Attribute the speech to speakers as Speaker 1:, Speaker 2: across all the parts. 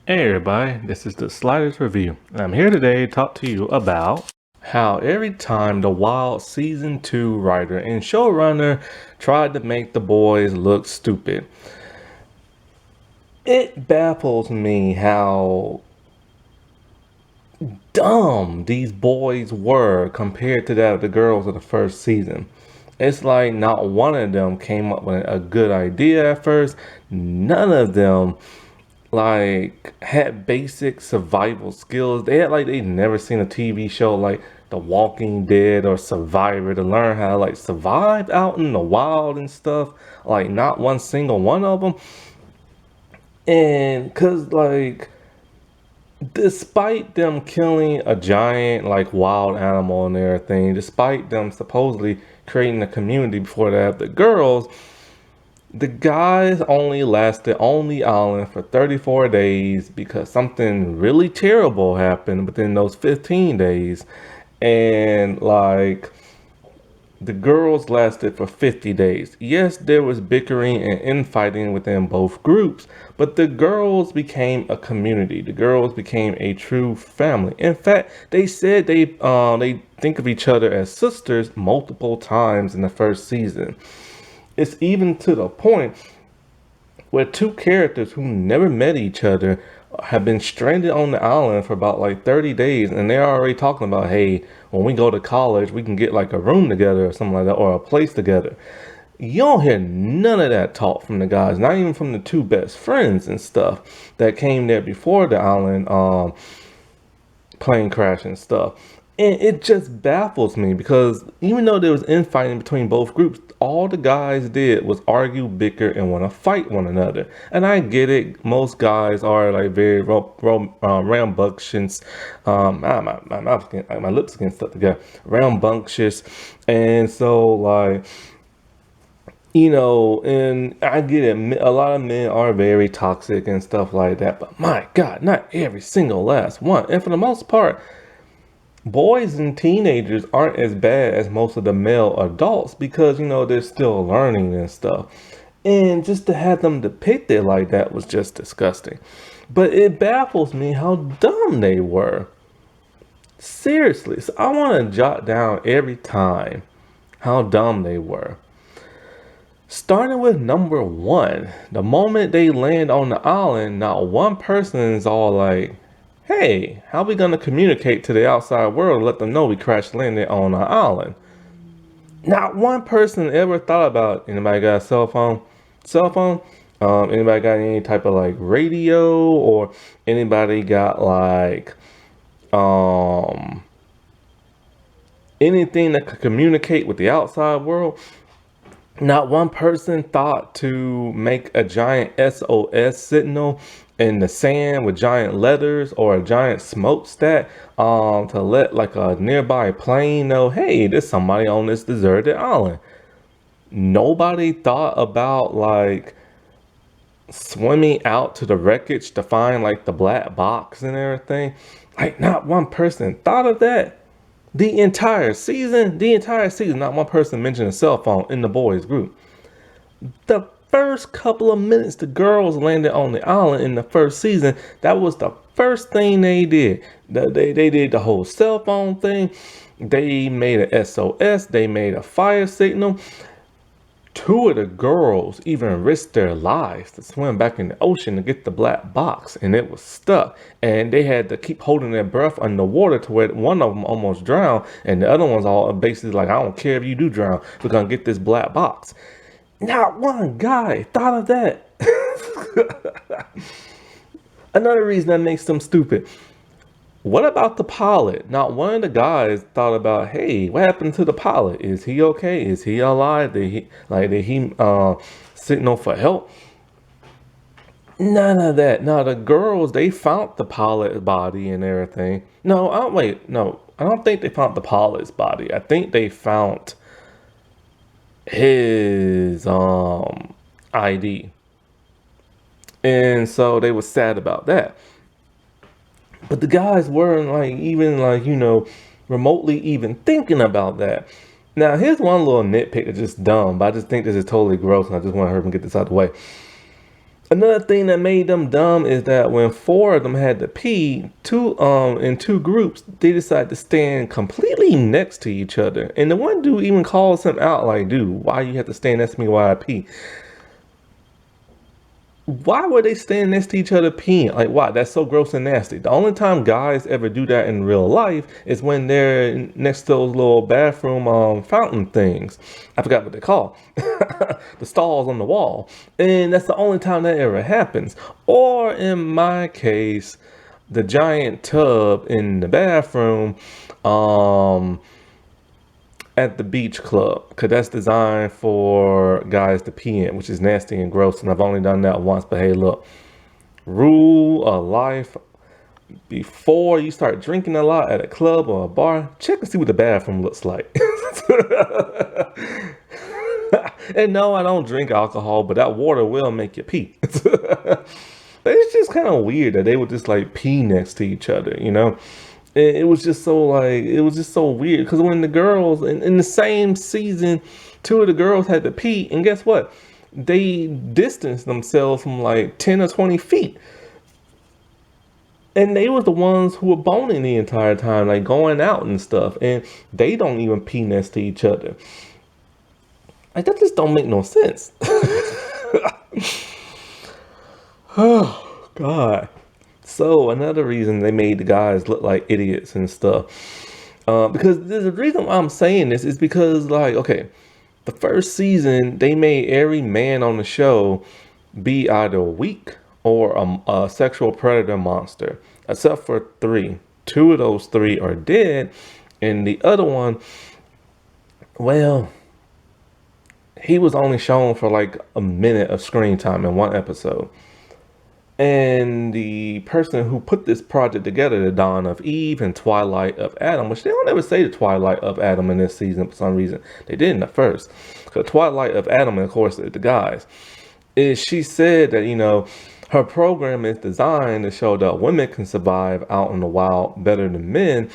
Speaker 1: Hey everybody, this is the Sliders Review, and I'm here today to talk to you about how every time the Wild Season 2 writer and showrunner tried to make the boys look stupid. It baffles me how dumb these boys were compared to that of the girls of the first season. It's like not one of them came up with a good idea at first. None of them had basic survival skills. They had like they'd never seen a TV show like The Walking Dead or Survivor to learn how to survive out in the wild and stuff. Like not one single one of them. And cause despite them killing a giant wild animal and everything, despite them supposedly creating a community before that, the girls, the guys only lasted on the island for 34 days because something really terrible happened within those 15 days. And the girls lasted for 50 days. Yes, there was bickering and infighting within both groups, but the girls became a community. The girls became a true family. In fact, they said they think of each other as sisters multiple times in the first season. It's even to the point where two characters who never met each other have been stranded on the island for about 30 days, and they're already talking about, hey, when we go to college we can get a room together or something like that, or a place together. You don't hear none of that talk from the guys, not even from the two best friends and stuff that came there before the island plane crash and stuff. And it just baffles me because even though there was infighting between both groups, all the guys did was argue, bicker, and want to fight one another. And I get it. Most guys are very rambunctious. My lips getting stuck together. Rambunctious. And so and I get it, a lot of men are very toxic and stuff like that, but my God, not every single last one. And for the most part, boys and teenagers aren't as bad as most of the male adults because, they're still learning and stuff. And just to have them depicted like that was just disgusting. But it baffles me how dumb they were. Seriously, so I want to jot down every time how dumb they were. Starting with number one, the moment they land on the island, not one person is all like, hey, how are we going to communicate to the outside world and let them know we crash landed on our island? Not one person ever thought about, anybody got a cell phone? Anybody got any type of radio, or anybody got anything that could communicate with the outside world? Not one person thought to make a giant SOS signal in the sand with giant letters, or a giant smokestack to let a nearby plane know, hey, there's somebody on this deserted island. Nobody thought about swimming out to the wreckage to find the black box and everything. Not one person thought of that. The entire season, not one person mentioned a cell phone in the boys group. The first couple of minutes the girls landed on the island in the first season, that was the first thing they did. They did the whole cell phone thing. They made an SOS. They made a fire signal. Two of the girls even risked their lives to swim back in the ocean to get the black box, and it was stuck. And they had to keep holding their breath underwater to where one of them almost drowned, and the other one's all basically I don't care if you do drown, we're gonna get this black box. Not one guy thought of that. Another reason that makes them stupid. What about the pilot? Not one of the guys thought about, hey, what happened to the pilot? Is he okay? Is he alive? Did he signal for help? None of that. Now the girls, they found the pilot's body and everything. No, I don't think they found the pilot's body. I think they found his ID. And so they were sad about that. But the guys weren't even remotely even thinking about that. Now here's one little nitpick that's just dumb, but I just think this is totally gross, and I just want to hurry and get this out of the way. Another thing that made them dumb is that when four of them had to pee, in two groups, they decided to stand completely next to each other. And the one dude even calls him out like, dude, why you have to stand next to me while I pee? Why would they stand next to each other peeing? Like, why? That's so gross and nasty. The only time guys ever do that in real life is when they're next to those little bathroom fountain things. I forgot what they call the stalls on the wall, and that's the only time that ever happens. Or in my case, the giant tub in the bathroom. Um, at the beach club because that's designed for guys to pee in, which is nasty and gross. And I've only done that once. But hey, look, rule of life: before you start drinking a lot at a club or a bar, check and see what the bathroom looks like. And no, I don't drink alcohol, but that water will make you pee. It's just kind of weird that they would just like pee next to each other, you know? It was just so like, it was just so weird because when the girls in the same season, two of the girls had to pee, and guess what? They distanced themselves from like 10 or 20 feet. And they was the ones who were boning the entire time, like going out and stuff. And they don't even pee next to each other. Like that just don't make no sense. Oh God. So another reason they made the guys look like idiots and stuff. Because there's a reason why I'm saying this is because like, okay, the first season they made every man on the show be either weak or a sexual predator monster, except for three. Two of those three are dead, and the other one, well, he was only shown for like a minute of screen time in one episode. And the person who put this project together, the Dawn of Eve and Twilight of Adam, which they don't ever say the Twilight of Adam in this season for some reason. They did in the first. The Twilight of Adam, and of course, the guys, is she said that, you know, her program is designed to show that women can survive out in the wild better than men.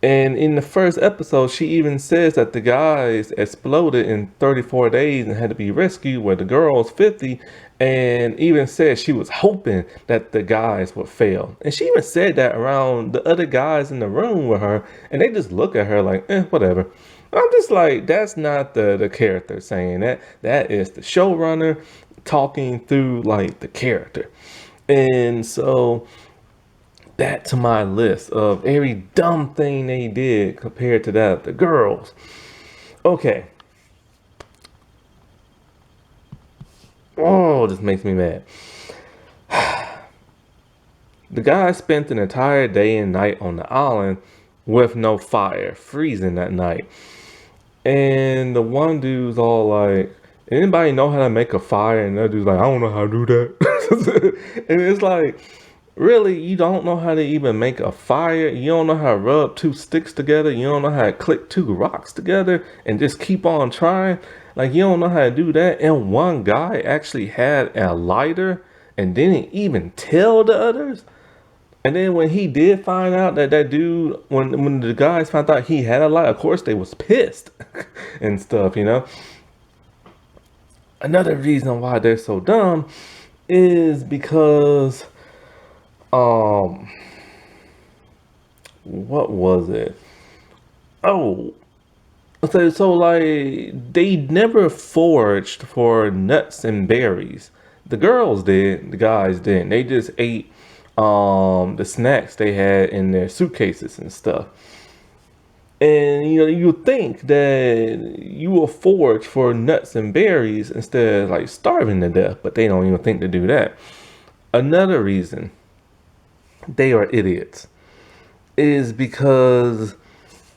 Speaker 1: And in the first episode, she even says that the guys exploded in 34 days and had to be rescued, where the girls 50, and even said she was hoping that the guys would fail. And she even said that around the other guys in the room with her, and they just look at her like, whatever. I'm just like, that's not the character saying that. That is the showrunner talking through like the character. And so that to my list of every dumb thing they did compared to that the girls. Okay. Oh, this makes me mad. The guy spent an entire day and night on the island with no fire, freezing that night. And the one dude's all like, anybody know how to make a fire? And that dude's like, I don't know how to do that. And it's like, really, you don't know how to even make a fire? You don't know how to rub two sticks together? You don't know how to click two rocks together and just keep on trying? Like, you don't know how to do that? And one guy actually had a lighter and didn't even tell the others? And then when he did find out that that dude, when the guys found out he had a lighter, of course they was pissed and stuff, you know? Another reason why they're so dumb is because what was it? Oh, so like they never foraged for nuts and berries. The girls did, the guys didn't. They just ate the snacks they had in their suitcases and stuff. And you know, you think that you will forage for nuts and berries instead of like starving to death, but they don't even think to do that. Another reason they are idiots is because,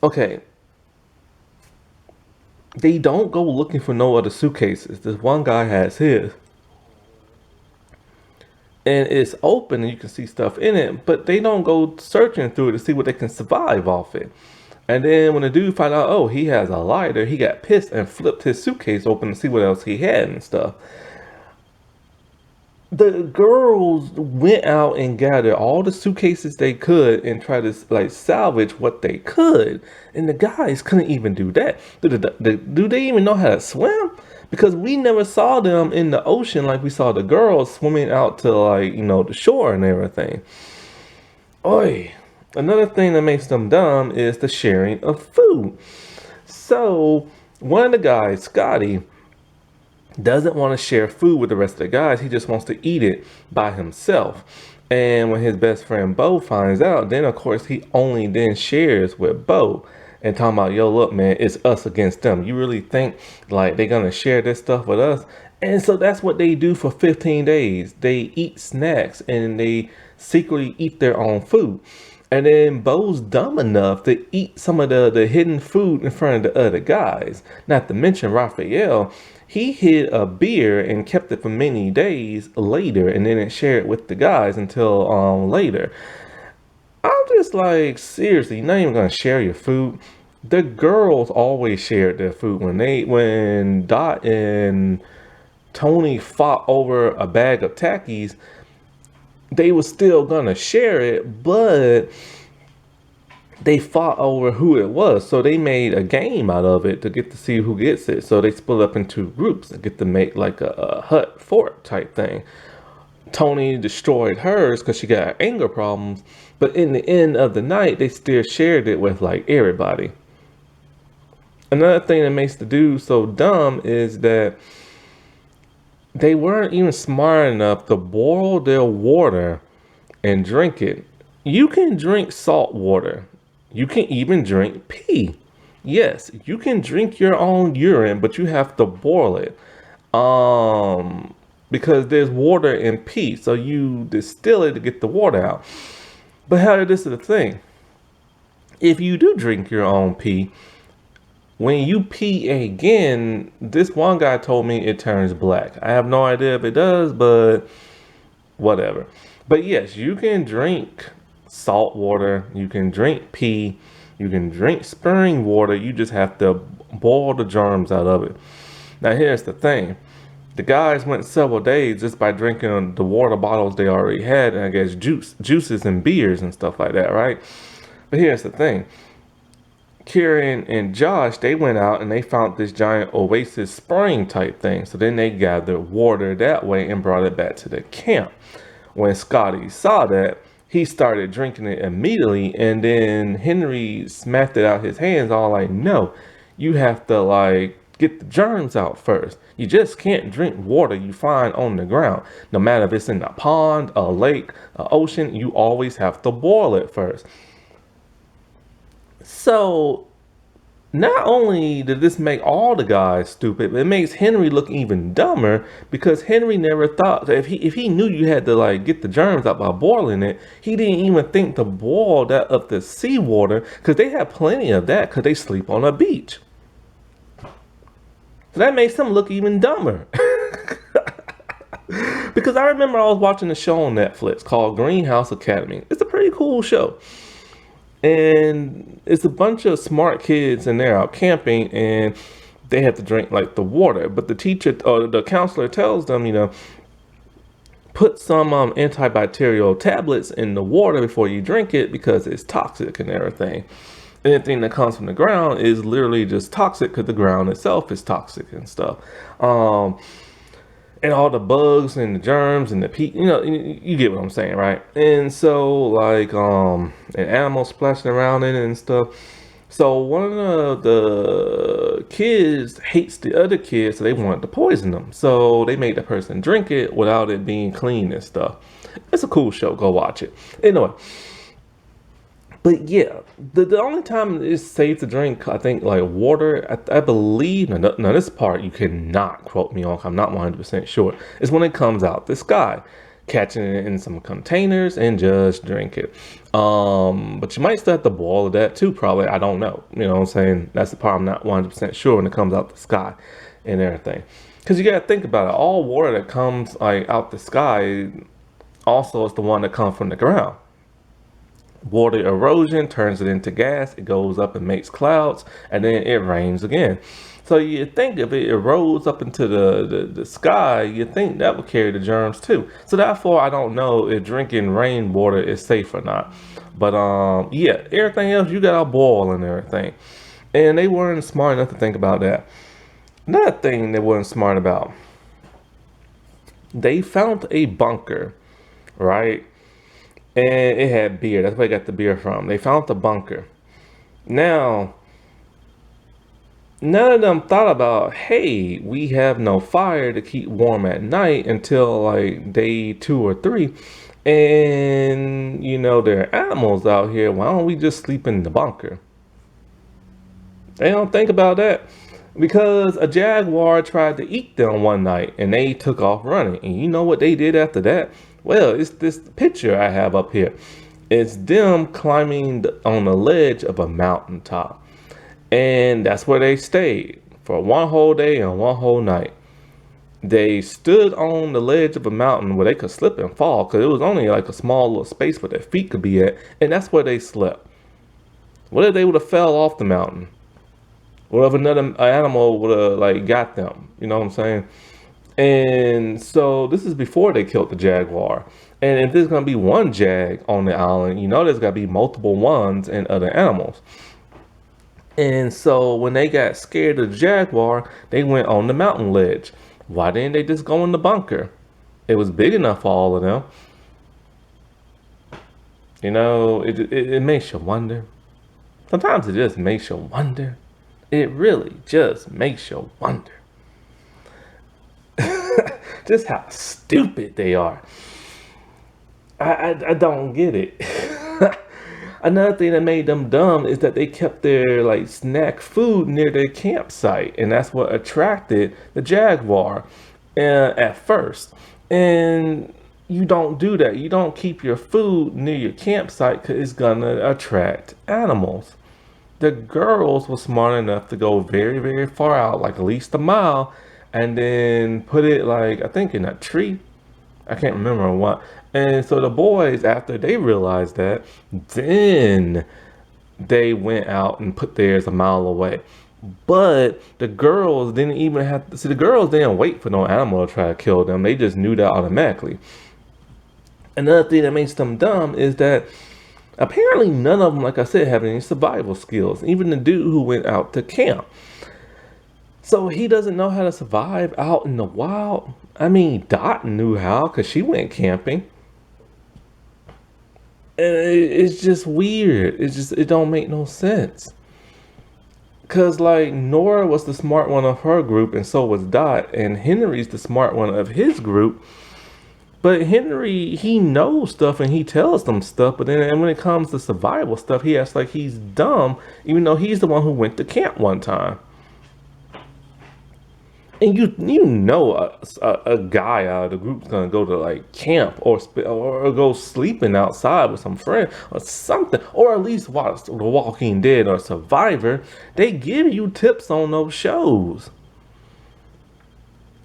Speaker 1: okay, they don't go looking for no other suitcases. This one guy has his, and it's open and you can see stuff in it, but they don't go searching through it to see what they can survive off it. And then when the dude found out, oh, he has a lighter, he got pissed and flipped his suitcase open to see what else he had and stuff. The girls went out and gathered all the suitcases they could and tried to like salvage what they could, and the guys couldn't even do that. Do they even know how to swim? because we never saw them in the ocean like we saw the girls swimming out to, like, the shore and everything. Oi. Another thing that makes them dumb is the sharing of food. So one of the guys, Scotty, doesn't want to share food with the rest of the guys. He just wants to eat it by himself. And when his best friend Bo finds out, then of course he only then shares with Bo and talking about, yo, look, man, it's us against them. You really think like they're gonna share this stuff with us? And so that's what they do for 15 days. They eat snacks and they secretly eat their own food. And then Bo's dumb enough to eat some of the hidden food in front of the other guys. Not to mention Raphael, he hid a beer and kept it for many days later and then shared it with the guys until later. I'm just like, seriously, you're not even gonna share your food. The girls always shared their food when Dot and Tony fought over a bag of Takis. They were still gonna share it, but they fought over who it was. So they made a game out of it to get to see who gets it. So they split up into groups and get to make like a hut fort type thing. Tony destroyed hers because she got anger problems, but in the end of the night, they still shared it with like everybody. Another thing that makes the dude so dumb is that they weren't even smart enough to boil their water and drink it. You can drink salt water. You can even drink pee. Yes, you can drink your own urine, but you have to boil it. Because there's water in pee, so you distill it to get the water out. But how this is the thing. If you do drink your own pee, when you pee again, this one guy told me it turns black. I have no idea if it does, but whatever. But yes, you can drink salt water, you can drink pee, you can drink spring water. You just have to boil the germs out of it. Now here's the thing. The guys went several days just by drinking the water bottles they already had, and I guess juices and beers and stuff like that, right? But here's the thing. Kieran and Josh, they went out and they found this giant oasis spring type thing. So then they gathered water that way and brought it back to the camp. When Scotty saw that, he started drinking it immediately, and then Henry smacked it out his hands, all like, no, you have to like get the germs out first. You just can't drink water you find on the ground. No matter if it's in a pond, a lake, an ocean, you always have to boil it first. So not only did this make all the guys stupid, but it makes Henry look even dumber, because Henry never thought that if he knew you had to like get the germs out by boiling it, he didn't even think to boil that up to seawater, because they have plenty of that because they sleep on a beach. So that makes him look even dumber. Because I remember I was watching a show on Netflix called Greenhouse Academy. It's a pretty cool show. And it's a bunch of smart kids and they're out camping and they have to drink like the water. But the teacher or the counselor tells them, put some antibacterial tablets in the water before you drink it because it's toxic and everything. Anything that comes from the ground is literally just toxic because the ground itself is toxic and stuff. And all the bugs and the germs and the pee, you get what I'm saying, right? And so like, an animal splashing around in it and stuff. So one of the kids hates the other kids, so they wanted to poison them. So they made the person drink it without it being clean and stuff. It's a cool show. Go watch it. Anyway. But yeah, the only time it's safe to drink, I think, like water, I believe, now this part you cannot quote me on, I'm not 100% sure, is when it comes out the sky, catching it in some containers and just drink it. But you might still have to boil that too, probably, I don't know. You know what I'm saying? That's the part I'm not 100% sure when it comes out the sky and everything. Because you got to think about it, all water that comes like out the sky also is the one that comes from the ground. Water erosion turns it into gas, it goes up and makes clouds, and then it rains again. So you think if it erodes up into the sky, you think that would carry the germs too. So therefore, I don't know if drinking rainwater is safe or not. But yeah, everything else you gotta boil and everything. And they weren't smart enough to think about that. Another thing they weren't smart about, they found a bunker, right? And it had beer. That's where they got the beer from. They found the bunker. Now, none of them thought about, hey, we have no fire to keep warm at night until like day 2 or 3. And, there are animals out here. Why don't we just sleep in the bunker? They don't think about that. Because a jaguar tried to eat them one night and they took off running. And you know what they did after that? Well, it's this picture I have up here. It's them climbing on the ledge of a mountaintop. And that's where they stayed for one whole day and one whole night. They stood on the ledge of a mountain where they could slip and fall because it was only like a small little space where their feet could be at. And that's where they slept. What if they would have fell off the mountain? What if another animal would have like got them? You know what I'm saying? And so this is before they killed the jaguar. And if there's gonna be one jag on the island, there's gotta be multiple ones and other animals. And so when they got scared of the jaguar, they went on the mountain ledge. Why didn't they just go in the bunker? It was big enough for all of them. It makes you wonder. Sometimes it just makes you wonder. It really just makes you wonder. Just how stupid they are. I don't get it. Another thing that made them dumb is that they kept their like snack food near their campsite, and that's what attracted the jaguar at first. And you don't do that. You don't keep your food near your campsite because it's gonna attract animals. The girls were smart enough to go very, very far out, like at least a mile, and then put it like I think in a tree. I can't remember what. And so the boys, after they realized that, then they went out and put theirs a mile away. But the girls didn't even have to see. The girls didn't wait for no animal to try to kill them. They just knew that automatically. Another thing that makes them dumb is that apparently none of them, like I said, have any survival skills. Even the dude who went out to camp. So he doesn't know how to survive out in the wild. I mean, Dot knew how because she went camping. And it's just weird. It don't make no sense. Cause like Nora was the smart one of her group, and so was Dot, and Henry's the smart one of his group. But Henry, he knows stuff and he tells them stuff, but then when it comes to survival stuff, he acts like he's dumb, even though he's the one who went to camp one time. And a guy out of the group's gonna go to like camp or go sleeping outside with some friend or something, or at least watch The Walking Dead or Survivor. They give you tips on those shows.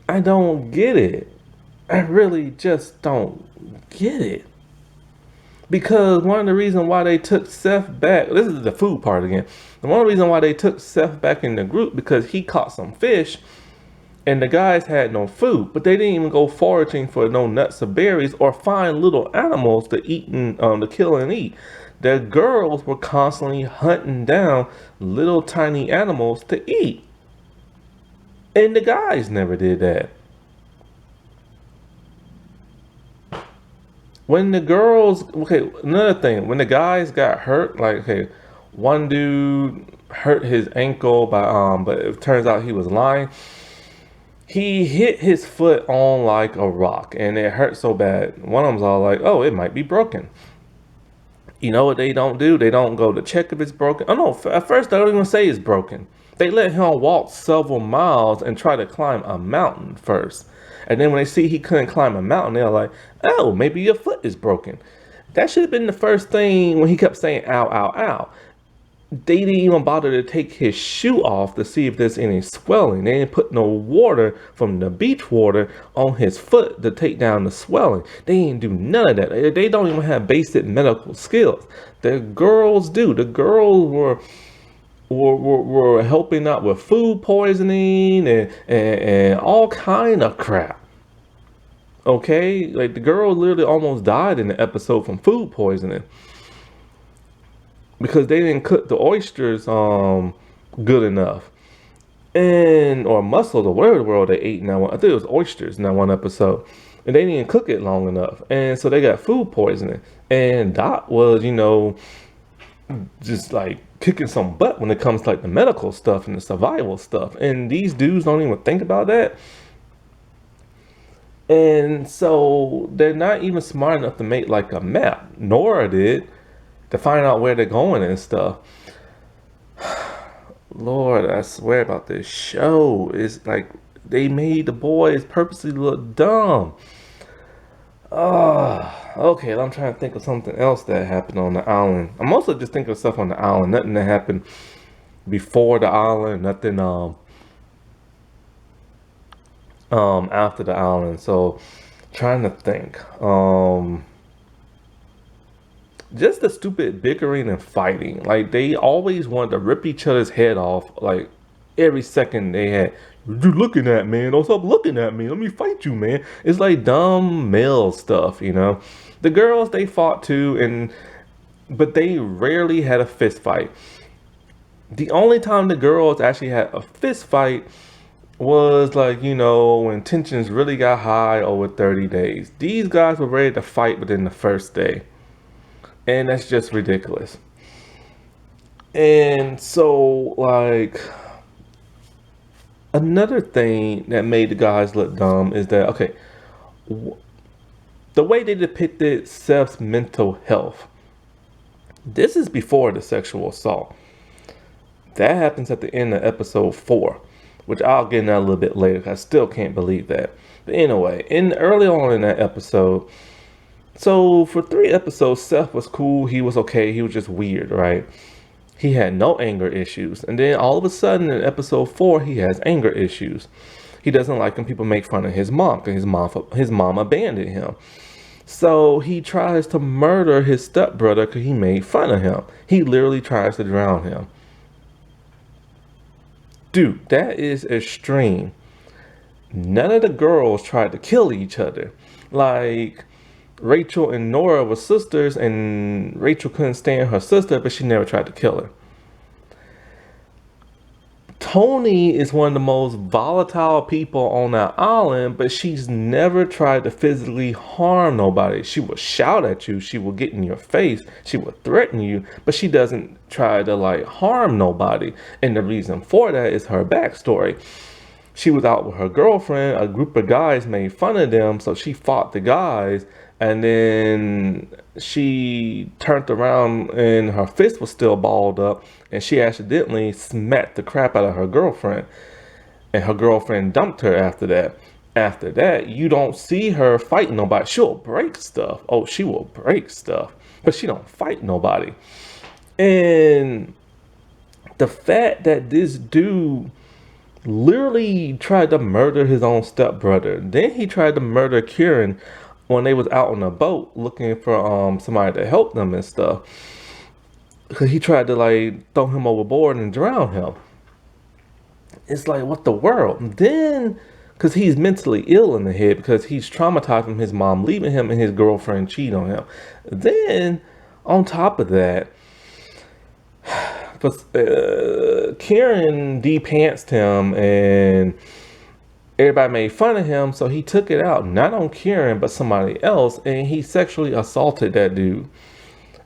Speaker 1: I don't get it. I really just don't get it. Because one of the reasons why they took Seth back, this is the food part again. One of the reasons why they took Seth back in the group because he caught some fish. And the guys had no food, but they didn't even go foraging for no nuts or berries or find little animals to to kill and eat. The girls were constantly hunting down little tiny animals to eat. And the guys never did that. When the girls, okay, another thing, when the guys got hurt, like, okay, one dude hurt his ankle but it turns out he was lying. He hit his foot on like a rock and it hurt so bad. One of them's all like, oh, it might be broken. You know what they don't do? They don't go to check if it's broken. Oh no, at first they don't even say it's broken. They let him walk several miles and try to climb a mountain first. And then when they see he couldn't climb a mountain, they're like, oh, maybe your foot is broken. That should have been the first thing when he kept saying, ow, ow, ow. They didn't even bother to take his shoe off to see if there's any swelling. They didn't put no water from the beach water on his foot to take down the swelling. They didn't do none of that. They don't even have basic medical skills. The girls do. The girls were helping out with food poisoning and all kind of crap. Okay? Like the girl literally almost died in the episode from food poisoning. Because they didn't cook the oysters good enough. and or mussels or whatever the world they ate in that one. I think it was oysters in that one episode, and they didn't cook it long enough, and so they got food poisoning. And Doc was, just like kicking some butt when it comes to like the medical stuff and the survival stuff. And these dudes don't even think about that. And so they're not even smart enough to make like a map. Nora did to find out where they're going and stuff. Lord, I swear about this show. It's like they made the boys purposely look dumb. Okay, I'm trying to think of something else that happened on the island. I'm also just thinking of stuff on the island. Nothing that happened before the island, nothing after the island. So trying to think. Just the stupid bickering and fighting. Like they always wanted to rip each other's head off like every second they had. You looking at me? Don't stop looking at me. Let me fight you, man. It's like dumb male stuff. The girls they fought too, but they rarely had a fist fight. The only time the girls actually had a fist fight was like, when tensions really got high over 30 days. These guys were ready to fight within the first day. And that's just ridiculous. And so, like, another thing that made the guys look dumb is that, okay, the way they depicted Seth's mental health, this is before the sexual assault. That happens at the end of episode 4, which I'll get into a little bit later. I still can't believe that. But anyway, early on in that episode, so for 3 episodes, Seth was cool. He was okay. He was just weird, right? He had no anger issues. And then all of a sudden in episode 4, he has anger issues. He doesn't like when people make fun of his mom because his mom abandoned him. So he tries to murder his stepbrother because he made fun of him. He literally tries to drown him. Dude, that is extreme. None of the girls tried to kill each other. Like, Rachel and Nora were sisters, and Rachel couldn't stand her sister, but she never tried to kill her. Tony is one of the most volatile people on that island, but she's never tried to physically harm nobody. She will shout at you, she will get in your face, she will threaten you, but she doesn't try to like harm nobody. And the reason for that is her backstory. She was out with her girlfriend, a group of guys made fun of them, so she fought the guys, and then she turned around and her fist was still balled up, and she accidentally smacked the crap out of her girlfriend, and her girlfriend dumped her after that. After that, you don't see her fighting nobody. She'll break stuff. Oh, she will break stuff, but she don't fight nobody. And the fact that this dude literally tried to murder his own stepbrother, then he tried to murder Kieran when they was out on a boat looking for somebody to help them and stuff, because he tried to like throw him overboard and drown him. It's like, what the world? And then because he's mentally ill in the head because he's traumatized from his mom leaving him and his girlfriend cheating on him. Then on top of that, Kieran de-pantsed him and everybody made fun of him, so he took it out not on Kieran but somebody else, and he sexually assaulted that dude.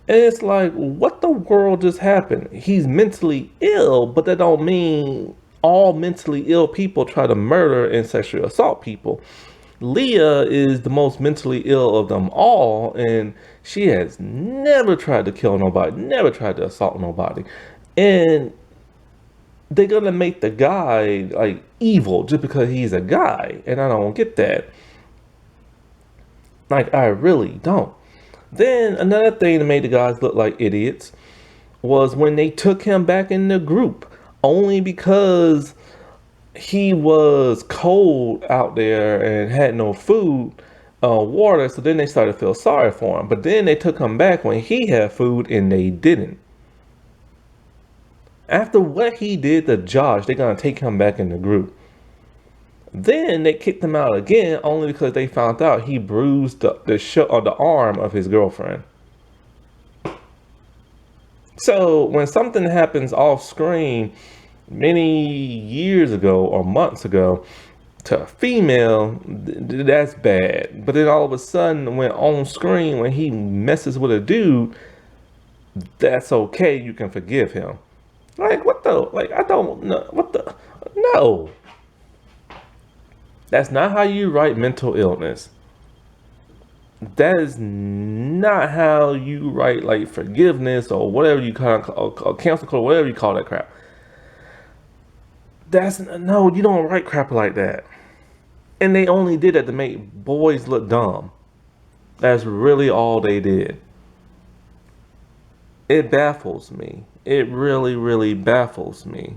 Speaker 1: And it's like, what the world just happened? He's mentally ill, but that don't mean all mentally ill people try to murder and sexually assault people. Leah is the most mentally ill of them all, and she has never tried to kill nobody, never tried to assault nobody. And they're gonna make the guy like evil just because he's a guy, and I don't get that. Like, I really don't. Then another thing that made the guys look like idiots was when they took him back in the group, only because he was cold out there and had no food, water. So then they started to feel sorry for him. But then they took him back when he had food and they didn't. After what he did to Josh, they're gonna take him back in the group. Then they kicked him out again, only because they found out he bruised the arm of his girlfriend. So when something happens off screen many years ago or months ago to a female, that's bad. But then all of a sudden, when on screen, when he messes with a dude, that's okay. You can forgive him. Like, what the? Like, I don't know. What the? No. That's not how you write mental illness. That is not how you write, like, forgiveness or whatever you call it, or cancel code, whatever you call that crap. That's no, you don't write crap like that. And they only did that to make boys look dumb. That's really all they did. It baffles me. It really, really baffles me.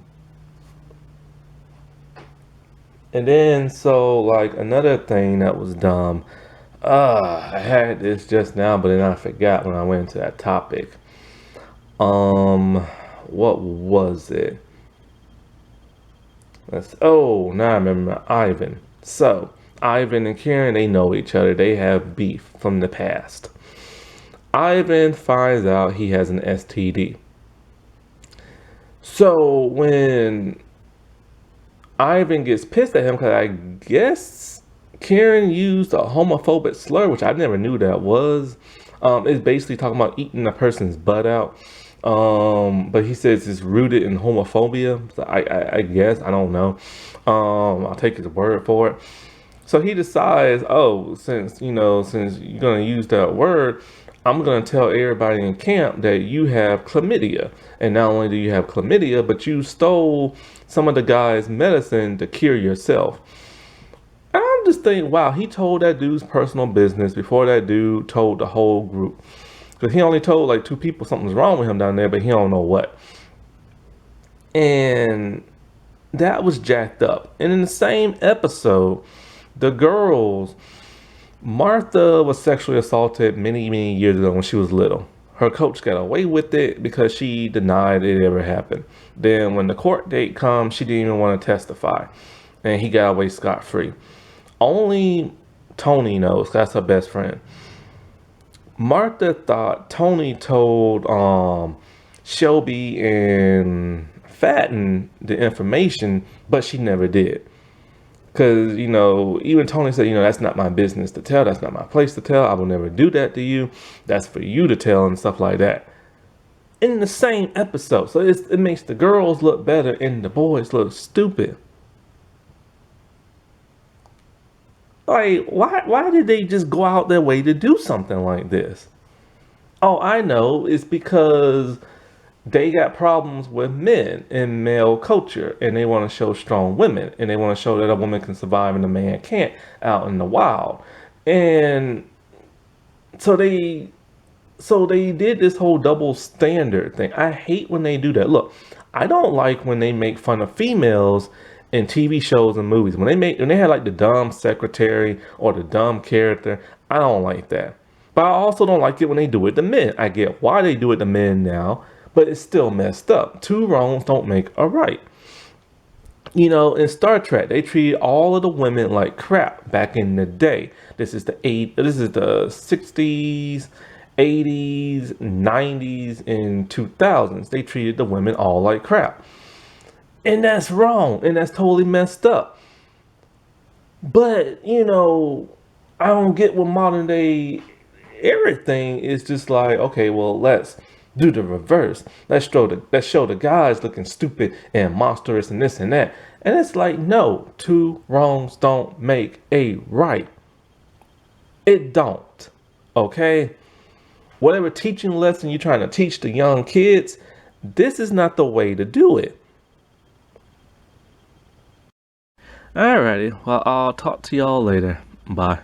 Speaker 1: And then, so, like, another thing that was dumb. I had this just now, but then I forgot when I went into that topic. Um, what was it? Now I remember Ivan. So, Ivan and Karen, they know each other. They have beef from the past. Ivan finds out he has an STD. So, when Ivan gets pissed at him, because I guess Karen used a homophobic slur, which I never knew that was. It's basically talking about eating a person's butt out. But he says it's rooted in homophobia. So I guess, I don't know. I'll take his word for it. So he decides, since you're gonna use that word, I'm gonna tell everybody in camp that you have chlamydia. And not only do you have chlamydia, but you stole some of the guy's medicine to cure yourself. And I'm just thinking, wow, he told that dude's personal business before that dude told the whole group. Because he only told like two people something's wrong with him down there, but he don't know what. And that was jacked up. And in the same episode, the girls, Martha was sexually assaulted many, many years ago when she was little. Her coach got away with it because she denied it ever happened. Then when the court date comes, she didn't even want to testify. And he got away scot-free. Only Tony knows, that's her best friend. Martha thought Tony told Shelby and Fatten the information, but she never did. Because, even Tony said, that's not my business to tell. That's not my place to tell. I will never do that to you. That's for you to tell and stuff like that. In the same episode. So it makes the girls look better and the boys look stupid. Like, why did they just go out their way to do something like this? Oh, I know. It's because they got problems with men in male culture, and they want to show strong women, and they want to show that a woman can survive and a man can't out in the wild. And so they did this whole double standard thing. I hate when they do that. Look, I don't like when they make fun of females in TV shows and movies. When they had like the dumb secretary or the dumb character, I don't like that. But I also don't like it when they do it to men. I get why they do it to men now, but it's still messed up. Two wrongs don't make a right. In Star Trek, they treated all of the women like crap back in the day. This is the 60s, 80s, 90s, and 2000s. They treated the women all like crap. And that's wrong, and that's totally messed up. But, I don't get what modern day everything is just like, okay, well, let's do the reverse. Let's show the guys looking stupid and monstrous and this and that. And it's like, no, two wrongs don't make a right. It don't. Okay? Whatever teaching lesson you're trying to teach the young kids, this is not the way to do it. Alrighty, well, I'll talk to y'all later. Bye.